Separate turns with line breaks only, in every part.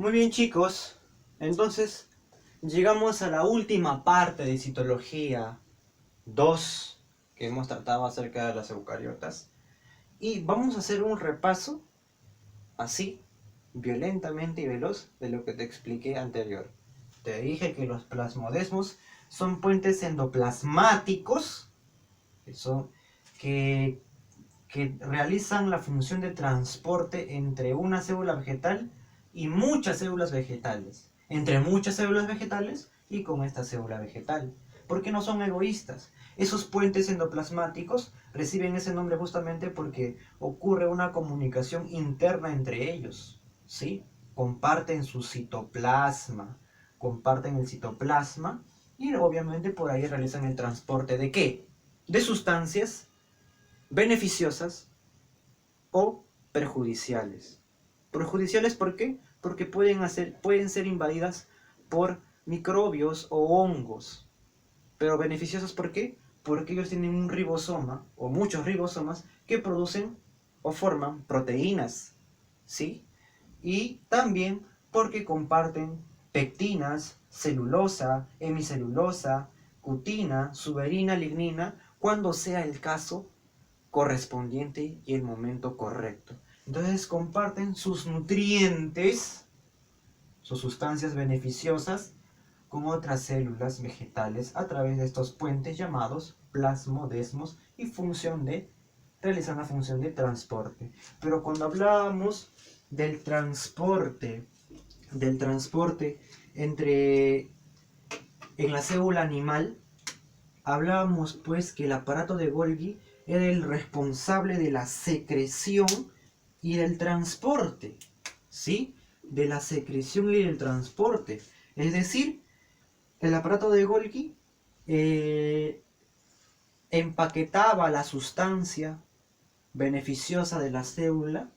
Muy bien, chicos, entonces llegamos a la última parte de citología 2 que hemos tratado acerca de las eucariotas y vamos a hacer un repaso así, violentamente y veloz, de lo que te expliqué anterior. Te dije que los plasmodesmos son puentes endoplasmáticos que, son, que, que realizan la función de transporte entre una célula vegetal y muchas células vegetales, entre muchas células vegetales y con esta célula vegetal, porque no son egoístas. Esos puentes endoplasmáticos reciben ese nombre justamente porque ocurre una comunicación interna entre ellos, ¿sí? Comparten el citoplasma y obviamente por ahí realizan el transporte ¿de qué? De sustancias beneficiosas o perjudiciales. Perjudiciales, ¿por qué? Porque pueden ser invadidas por microbios o hongos. Pero beneficiosas, ¿por qué? Porque ellos tienen un ribosoma o muchos ribosomas que producen o forman proteínas, ¿sí? Y también porque comparten pectinas, celulosa, hemicelulosa, cutina, suberina, lignina, cuando sea el caso correspondiente y el momento correcto. Entonces comparten sus nutrientes, sus sustancias beneficiosas, con otras células vegetales a través de estos puentes llamados plasmodesmos y realizan la función de transporte. Pero cuando hablábamos del transporte entre en la célula animal, hablábamos pues que el aparato de Golgi era el responsable de la secreción y del transporte, ¿sí? De la secreción y del transporte. Es decir, el aparato de Golgi empaquetaba la sustancia beneficiosa de la célula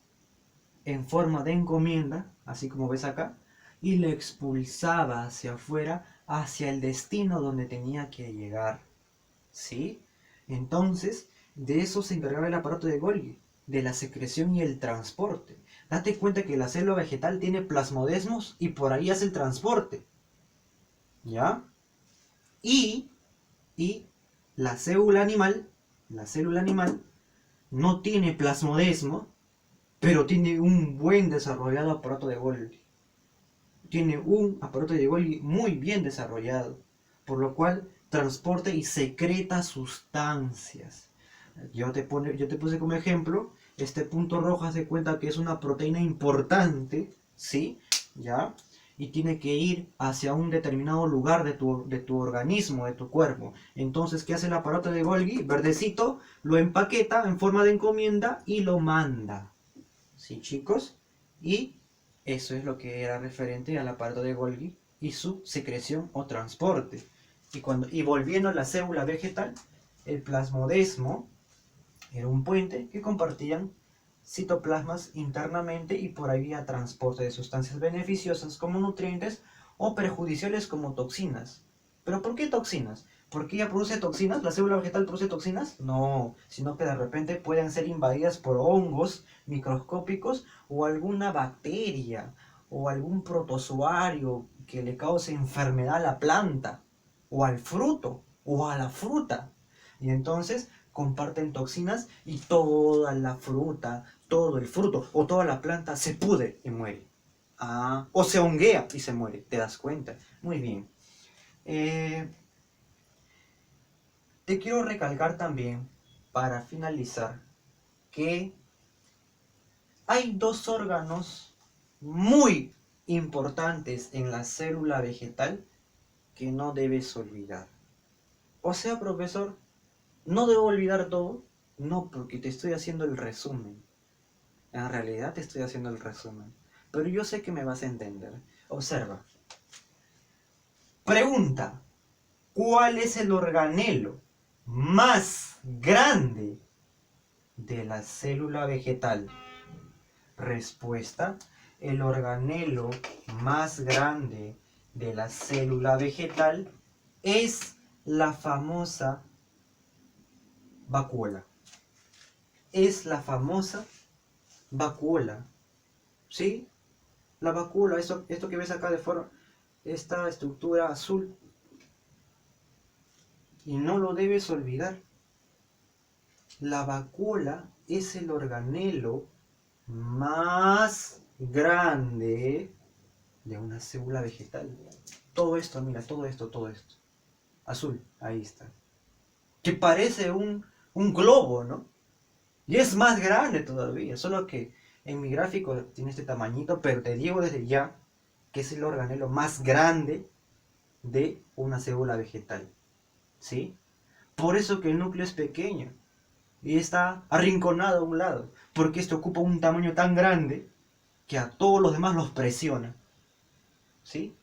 en forma de encomienda, así como ves acá, y lo expulsaba hacia afuera, hacia el destino donde tenía que llegar. ¿Sí? Entonces, de eso se encargaba el aparato de Golgi, de la secreción y el transporte. Date cuenta que la célula vegetal tiene plasmodesmos y por ahí hace el transporte. ¿Ya? Y, y la célula animal no tiene plasmodesmo, pero tiene un buen desarrollado aparato de Golgi. Tiene un aparato de Golgi muy bien desarrollado, por lo cual transporta y secreta sustancias. Yo te puse como ejemplo, este punto rojo hace cuenta que es una proteína importante, ¿sí? ¿Ya? Y tiene que ir hacia un determinado lugar de tu organismo, de tu cuerpo. Entonces, ¿qué hace el aparato de Golgi? Verdecito, lo empaqueta en forma de encomienda y lo manda. ¿Sí, chicos? Y eso es lo que era referente al aparato de Golgi y su secreción o transporte. Y volviendo a la célula vegetal, el plasmodesmo era un puente que compartían citoplasmas internamente y por ahí había transporte de sustancias beneficiosas como nutrientes o perjudiciales como toxinas. ¿Pero por qué toxinas? ¿Por qué ella produce toxinas? ¿La célula vegetal produce toxinas? No, sino que de repente pueden ser invadidas por hongos microscópicos o alguna bacteria o algún protozoario que le cause enfermedad a la planta o al fruto o a la fruta. Y entonces comparten toxinas y toda la fruta, todo el fruto o toda la planta se pudre y muere. Ah, o se honguea y se muere, ¿te das cuenta? Muy bien. Te quiero recalcar también, para finalizar, que hay dos órganos muy importantes en la célula vegetal que no debes olvidar. O sea, profesor, ¿no debo olvidar todo? No, porque te estoy haciendo el resumen. En realidad te estoy haciendo el resumen. Pero yo sé que me vas a entender. Observa. Pregunta. ¿Cuál es el organelo más grande de la célula vegetal? Respuesta. El organelo más grande de la célula vegetal es la famosa vacuola. Es la famosa vacuola. ¿Sí? La vacuola, esto que ves acá de forma, esta estructura azul, y no lo debes olvidar, la vacuola es el organelo más grande de una célula vegetal. Todo esto, mira, todo esto. Azul, ahí está. Que parece un globo, ¿no? Y es más grande todavía, solo que en mi gráfico tiene este tamañito, pero te digo desde ya que es el organelo más grande de una célula vegetal. ¿Sí? Por eso que el núcleo es pequeño y está arrinconado a un lado, porque esto ocupa un tamaño tan grande que a todos los demás los presiona. ¿Sí?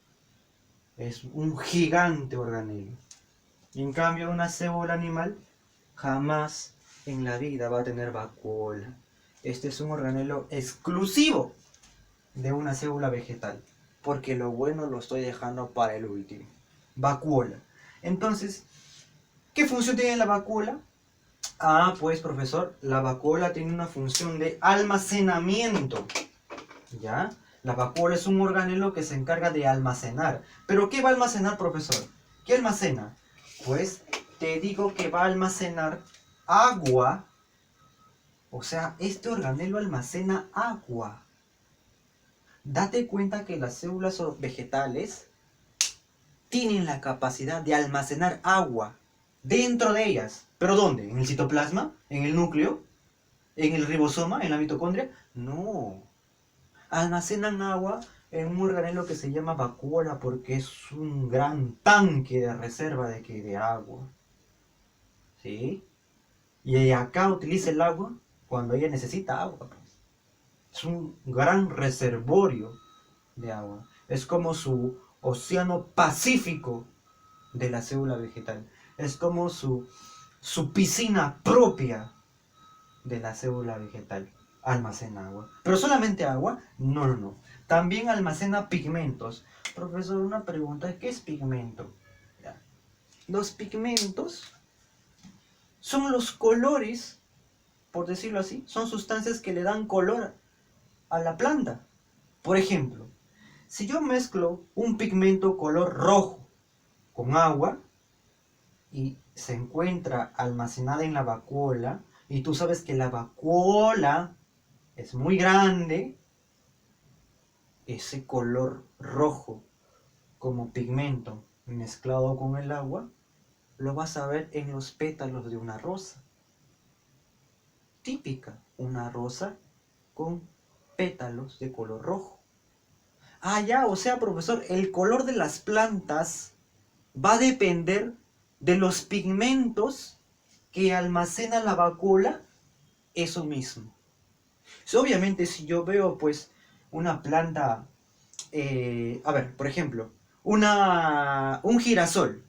Es un gigante organelo. Y en cambio una célula animal jamás en la vida va a tener vacuola. Este es un organelo exclusivo de una célula vegetal, porque lo bueno lo estoy dejando para el último. Vacuola. Entonces, ¿qué función tiene la vacuola? Ah, pues profesor, la vacuola tiene una función de almacenamiento. ¿Ya? La vacuola es un organelo que se encarga de almacenar. ¿Pero qué va a almacenar, profesor? ¿Qué almacena? Pues te digo que va a almacenar agua. O sea, este organelo almacena agua. Date cuenta que las células vegetales tienen la capacidad de almacenar agua dentro de ellas. ¿Pero dónde? ¿En el citoplasma? ¿En el núcleo? ¿En el ribosoma? ¿En la mitocondria? No. Almacenan agua en un organelo que se llama vacuola porque es un gran tanque de reserva de agua. ¿Sí? Y acá utiliza el agua cuando ella necesita agua. Es un gran reservorio de agua. Es como su océano Pacífico de la célula vegetal. Es como su piscina propia de la célula vegetal. Almacena agua. ¿Pero solamente agua? No, no, no. También almacena pigmentos. Profesor, una pregunta. ¿Qué es pigmento? Ya. Los pigmentos son los colores, por decirlo así. Son sustancias que le dan color a la planta. Por ejemplo, si yo mezclo un pigmento color rojo con agua y se encuentra almacenada en la vacuola, y tú sabes que la vacuola es muy grande, ese color rojo como pigmento mezclado con el agua, lo vas a ver en los pétalos de una rosa. Típica, una rosa con pétalos de color rojo. Ah, ya, o sea, profesor, el color de las plantas va a depender de los pigmentos que almacena la vacuola, eso mismo. Obviamente, si yo veo, pues, una planta, a ver, por ejemplo, un girasol,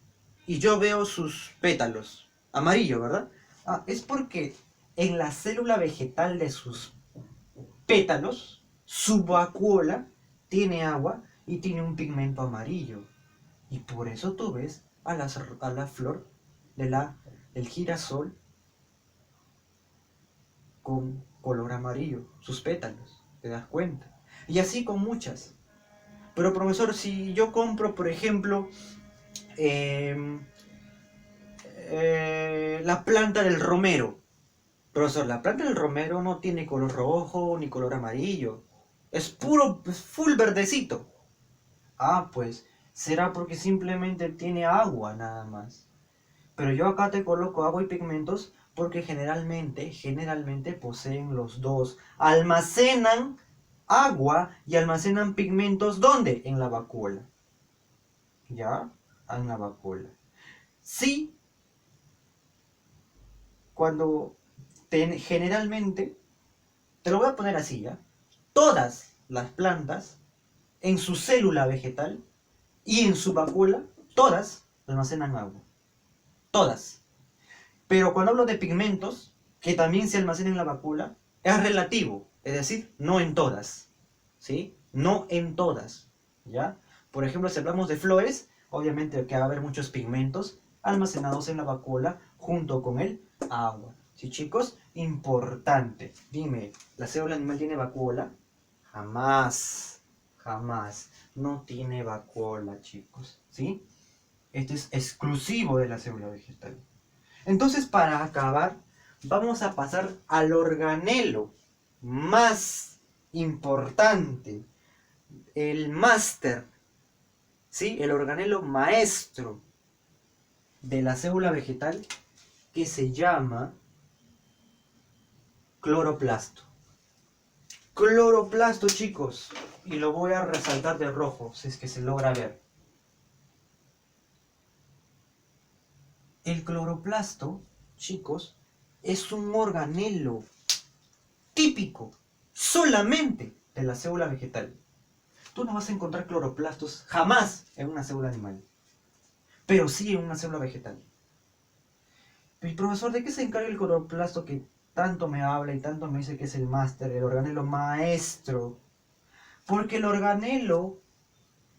y yo veo sus pétalos amarillo, ¿verdad? Ah, es porque en la célula vegetal de sus pétalos, su vacuola tiene agua y tiene un pigmento amarillo. Y por eso tú ves a la flor del girasol con color amarillo, sus pétalos, ¿te das cuenta? Y así con muchas. Pero profesor, si yo compro, por ejemplo, eh, la planta del romero. Profesor, la planta del romero no tiene color rojo ni color amarillo. Es puro, pues, full verdecito. Ah, pues, será porque simplemente tiene agua nada más. Pero yo acá te coloco agua y pigmentos porque generalmente poseen los dos. Almacenan agua y almacenan pigmentos, ¿dónde? En la vacuola. ¿Ya? En la vacuola. Sí, cuando generalmente, te lo voy a poner así, ¿ya? Todas las plantas, en su célula vegetal y en su vacuola, todas almacenan agua. Todas. Pero cuando hablo de pigmentos, que también se almacenan en la vacuola, es relativo, es decir, no en todas, ¿sí? No en todas, ¿ya? Por ejemplo, si hablamos de flores, obviamente que va a haber muchos pigmentos almacenados en la vacuola junto con el agua. ¿Sí, chicos? Importante. Dime, ¿la célula animal tiene vacuola? Jamás, Jamás. No tiene vacuola, chicos. ¿Sí? Este es exclusivo de la célula vegetal. Entonces, para acabar, vamos a pasar al organelo más importante, el máster, ¿sí? El organelo maestro de la célula vegetal, que se llama cloroplasto. Cloroplasto, chicos, y lo voy a resaltar de rojo, si es que se logra ver. El cloroplasto, chicos, es un organelo típico solamente de la célula vegetal. Tú no vas a encontrar cloroplastos jamás en una célula animal, pero sí en una célula vegetal. Y profesor, ¿de qué se encarga el cloroplasto que tanto me habla y tanto me dice que es el máster, el organelo maestro? Porque el organelo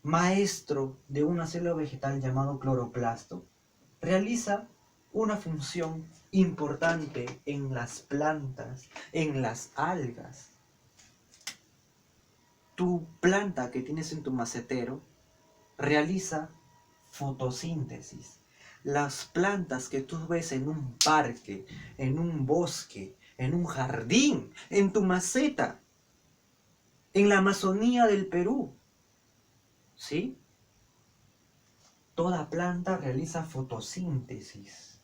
maestro de una célula vegetal llamado cloroplasto realiza una función importante en las plantas, en las algas. Tu planta que tienes en tu macetero realiza fotosíntesis. Las plantas que tú ves en un parque, en un bosque, en un jardín, en tu maceta, en la Amazonía del Perú, ¿sí? Toda planta realiza fotosíntesis.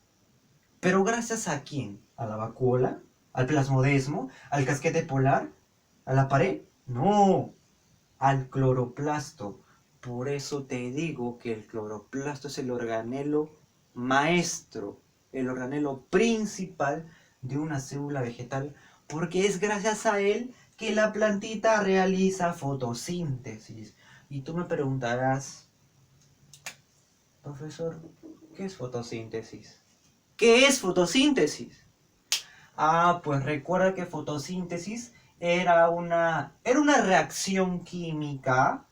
¿Pero gracias a quién? ¿A la vacuola? ¿Al plasmodesmo? ¿Al casquete polar? ¿A la pared? No, al cloroplasto. Por eso te digo que el cloroplasto es el organelo maestro, el organelo principal de una célula vegetal, porque es gracias a él que la plantita realiza fotosíntesis. Y tú me preguntarás, profesor, ¿qué es fotosíntesis? ¿Qué es fotosíntesis? Ah, pues recuerda que fotosíntesis era una reacción química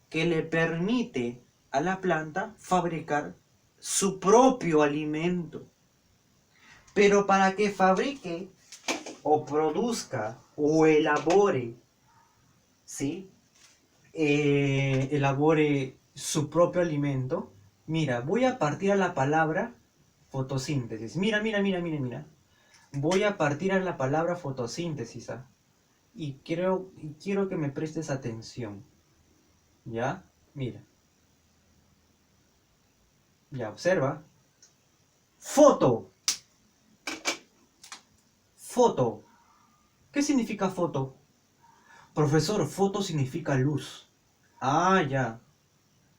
que le permite a la planta fabricar su propio alimento. Pero para que fabrique o produzca o elabore, ¿sí? Elabore su propio alimento. Mira, voy a partir a la palabra fotosíntesis. Mira. Voy a partir a la palabra fotosíntesis, ¿ah? Y quiero que me prestes atención. ¿Ya? Mira. Ya, observa. Foto. Foto. ¿Qué significa foto? Profesor, foto significa luz. Ah, ya.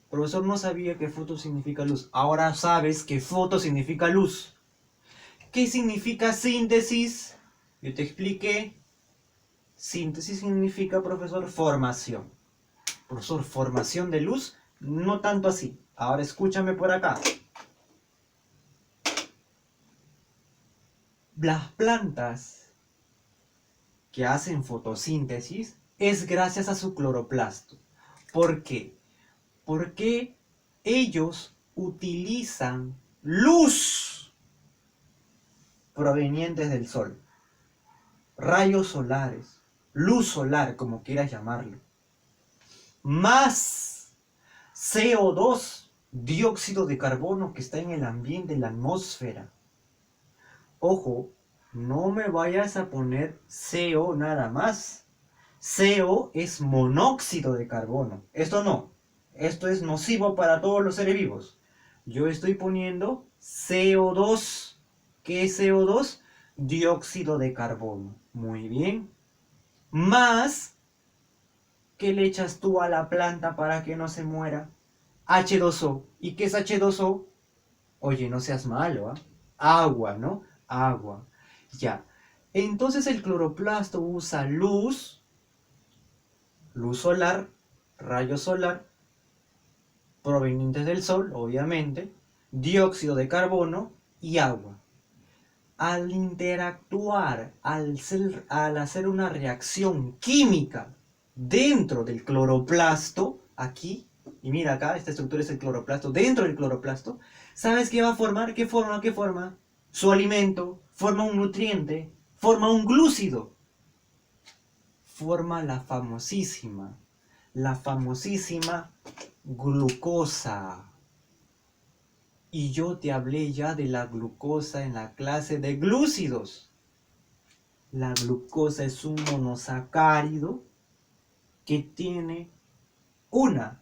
Profesor, no sabía que foto significa luz. Ahora sabes que foto significa luz. ¿Qué significa síntesis? Yo te expliqué. Síntesis significa, profesor, formación. Profesor, formación de luz, no tanto así. Ahora escúchame por acá. Las plantas que hacen fotosíntesis es gracias a su cloroplasto. ¿Por qué? Porque ellos utilizan luz provenientes del sol, rayos solares, luz solar, como quieras llamarlo, más CO2, dióxido de carbono que está en el ambiente, en la atmósfera. Ojo, no me vayas a poner CO nada más. CO es monóxido de carbono. Esto no. Esto es nocivo para todos los seres vivos. Yo estoy poniendo CO2. ¿Qué es CO2? Dióxido de carbono. Muy bien. Más, ¿qué le echas tú a la planta para que no se muera? H2O. ¿Y qué es H2O? Oye, no seas malo, ¿ah? Agua, ¿no? Agua. Ya. Entonces el cloroplasto usa luz solar, rayo solar, provenientes del sol, obviamente, dióxido de carbono y agua. Al interactuar, al hacer una reacción química dentro del cloroplasto, aquí, y mira acá, esta estructura es el cloroplasto, dentro del cloroplasto, ¿sabes qué va a formar? ¿Qué forma? ¿Qué forma? Su alimento, forma un nutriente, forma un glúcido, forma la famosísima, la famosísima glucosa. Y yo te hablé ya de la glucosa en la clase de glúcidos. La glucosa es un monosacárido que tiene una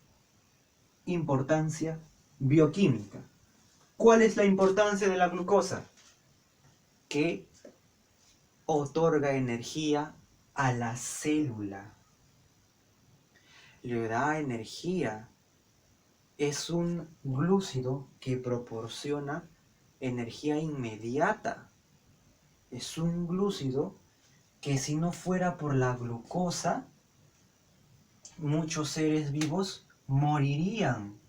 importancia bioquímica. ¿Cuál es la importancia de la glucosa? Que otorga energía a la célula. Le da energía. Es un glúcido que proporciona energía inmediata. Es un glúcido que si no fuera por la glucosa, muchos seres vivos morirían.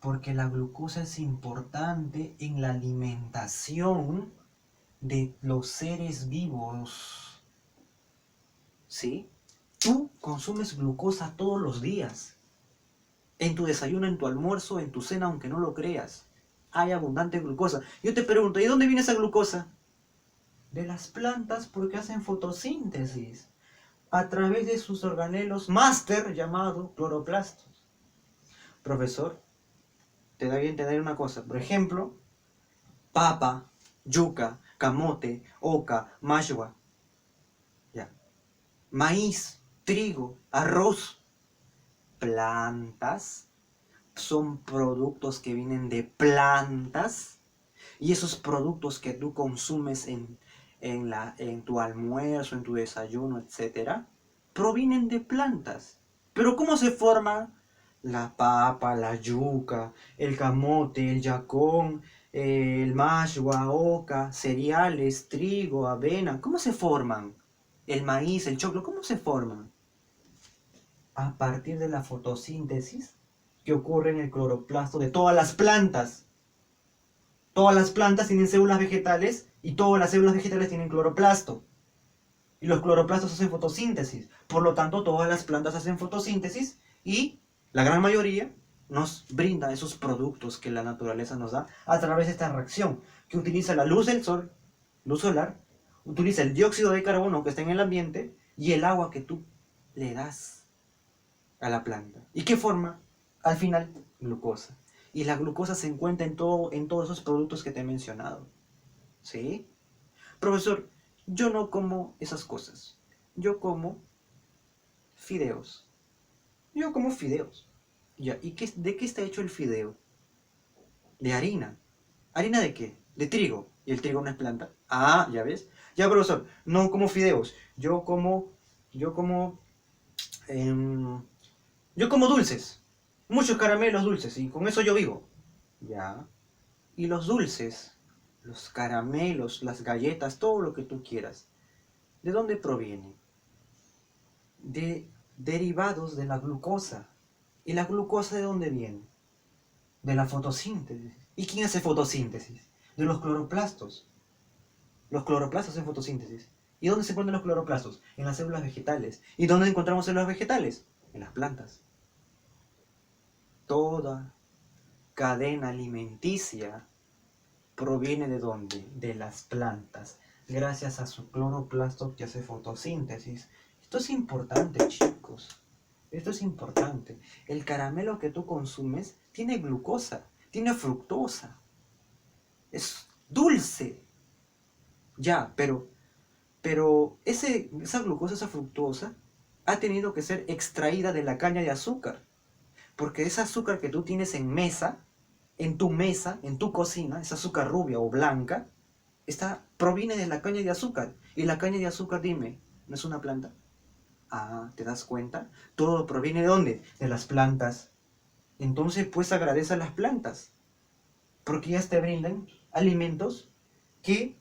Porque la glucosa es importante en la alimentación de los seres vivos. ¿Sí? Tú consumes glucosa todos los días. En tu desayuno, en tu almuerzo, en tu cena, aunque no lo creas. Hay abundante glucosa. Yo te pregunto, ¿y de dónde viene esa glucosa? De las plantas, porque hacen fotosíntesis a través de sus organelos máster llamados cloroplastos. Profesor, te da bien tener una cosa. Por ejemplo, papa, yuca, camote, oca, mashua, ya, maíz, trigo, arroz, plantas, son productos que vienen de plantas, y esos productos que tú consumes en tu almuerzo, en tu desayuno, etcétera, provienen de plantas. Pero ¿cómo se forma la papa, la yuca, el camote, el yacón, el mashua, oca, cereales, trigo, avena? ¿Cómo se forman? El maíz, el choclo, ¿cómo se forman? A partir de la fotosíntesis que ocurre en el cloroplasto de todas las plantas. Todas las plantas tienen células vegetales y todas las células vegetales tienen cloroplasto. Y los cloroplastos hacen fotosíntesis. Por lo tanto, todas las plantas hacen fotosíntesis y la gran mayoría nos brinda esos productos que la naturaleza nos da a través de esta reacción que utiliza la luz del sol, luz solar, utiliza el dióxido de carbono que está en el ambiente y el agua que tú le das a la planta. ¿Y qué forma? Al final, glucosa. Y la glucosa se encuentra en todos esos productos que te he mencionado. ¿Sí? Profesor, yo no como esas cosas. Yo como fideos. Yo como fideos. Ya, ¿y de qué está hecho el fideo? De harina. ¿Harina de qué? De trigo. ¿Y el trigo no es planta? Ah, ya ves. Ya, profesor, no como fideos. Yo como, em, yo como dulces. Muchos caramelos dulces y con eso yo vivo. Ya. Y los dulces, los caramelos, las galletas, todo lo que tú quieras, ¿de dónde provienen? De derivados de la glucosa. ¿Y la glucosa de dónde viene? De la fotosíntesis. ¿Y quién hace fotosíntesis? De los cloroplastos. Los cloroplastos hacen fotosíntesis. ¿Y dónde se encuentran los cloroplastos? En las células vegetales. ¿Y dónde encontramos células vegetales? En las plantas. Toda cadena alimenticia proviene de dónde? De las plantas, gracias a su cloroplasto que hace fotosíntesis. Esto es importante, chicos. Esto es importante. El caramelo que tú consumes tiene glucosa, tiene fructosa. Es dulce. Ya, pero esa glucosa, esa fructosa, ha tenido que ser extraída de la caña de azúcar. Porque ese azúcar que tú tienes mesa, en tu cocina, esa azúcar rubia o blanca, proviene de la caña de azúcar. Y la caña de azúcar, dime, ¿no es una planta? Ah, ¿te das cuenta? Todo proviene ¿de dónde? De las plantas. Entonces, pues agradece a las plantas, porque ellas te brindan alimentos que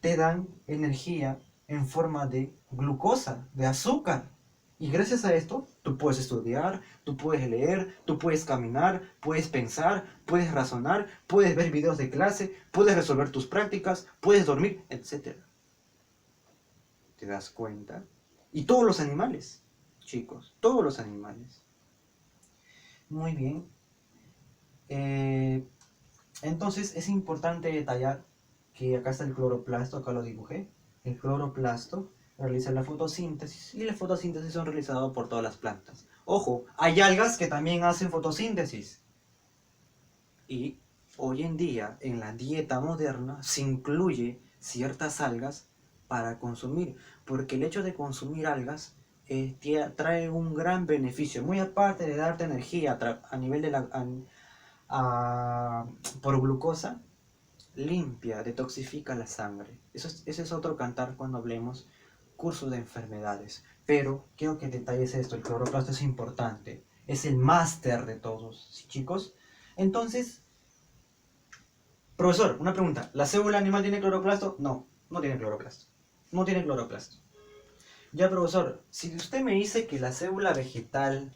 te dan energía en forma de glucosa, de azúcar. Y gracias a esto, tú puedes estudiar, tú puedes leer, tú puedes caminar, puedes pensar, puedes razonar, puedes ver videos de clase, puedes resolver tus prácticas, puedes dormir, etc. ¿Te das cuenta? Y todos los animales, chicos, todos los animales. Muy bien. Entonces es importante detallar que acá está el cloroplasto, acá lo dibujé. El cloroplasto realiza la fotosíntesis y la fotosíntesis son realizadas por todas las plantas. Ojo, hay algas que también hacen fotosíntesis. Y hoy en día, en la dieta moderna, se incluye ciertas algas para consumir, porque el hecho de consumir algas trae un gran beneficio, muy aparte de darte energía a nivel de por glucosa, limpia, detoxifica la sangre. Ese es otro cantar cuando hablemos curso de enfermedades. Pero quiero que detalles esto, el cloroplasto es importante, es el máster de todos, ¿sí, chicos? Entonces, profesor, una pregunta, ¿la célula animal tiene cloroplasto? No, no tiene cloroplasto. No tiene cloroplasto. Ya, profesor, si usted me dice que la célula vegetal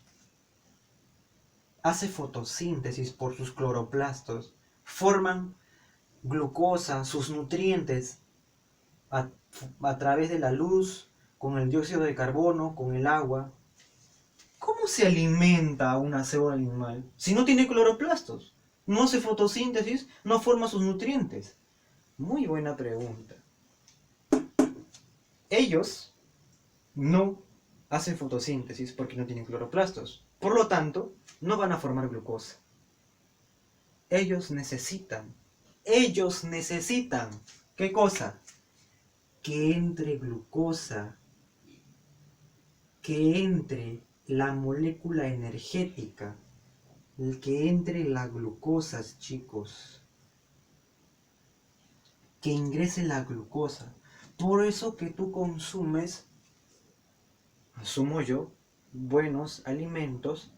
hace fotosíntesis por sus cloroplastos, forman glucosa, sus nutrientes, a, a través de la luz, con el dióxido de carbono, con el agua. ¿Cómo se alimenta una célula animal si no tiene cloroplastos? No hace fotosíntesis, no forma sus nutrientes. Muy buena pregunta. Ellos no hacen fotosíntesis porque no tienen cloroplastos. Por lo tanto, no van a formar glucosa. Ellos necesitan, ¿qué cosa? Que entre glucosa, que entre la molécula energética, que entre la glucosa, chicos, que ingrese la glucosa. Por eso que tú consumes, asumo yo, buenos alimentos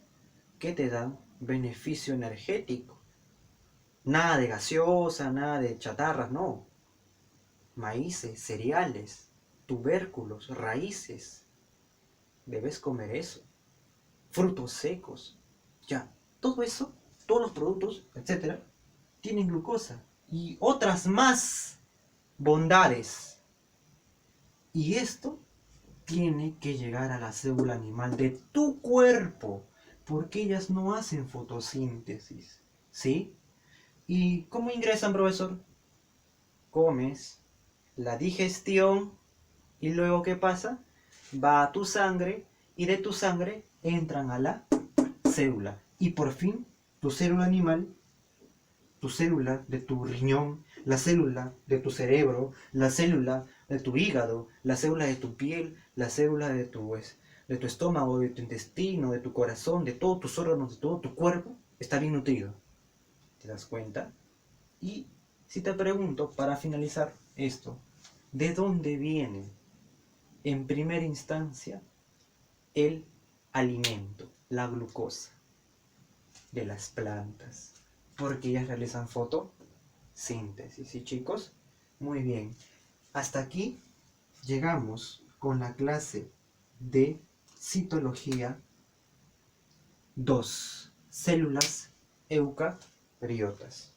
que te dan beneficio energético. Nada de gaseosa, nada de chatarras, no. Maíces, cereales, tubérculos, raíces. Debes comer eso. Frutos secos. Ya, todo eso, todos los productos, etcétera, tienen glucosa. Y otras más bondades. Y esto tiene que llegar a la célula animal de tu cuerpo, porque ellas no hacen fotosíntesis, ¿sí? ¿Y cómo ingresan, profesor? Comes, la digestión, y luego ¿qué pasa? Va a tu sangre, y de tu sangre entran a la célula. Y por fin, tu célula animal, tu célula de tu riñón, la célula de tu cerebro, la célula de tu hígado, la célula de tu piel, la célula de tu estómago, de tu intestino, de tu corazón, de todos tus órganos, de todo tu cuerpo, está bien nutrido. ¿Te das cuenta? Y si te pregunto, para finalizar esto, ¿de dónde viene en primera instancia el alimento, la glucosa? De las plantas, porque ellas realizan fotosíntesis. ¿Sí, chicos? Muy bien. Hasta aquí llegamos con la clase de citología 2, células eucariotas.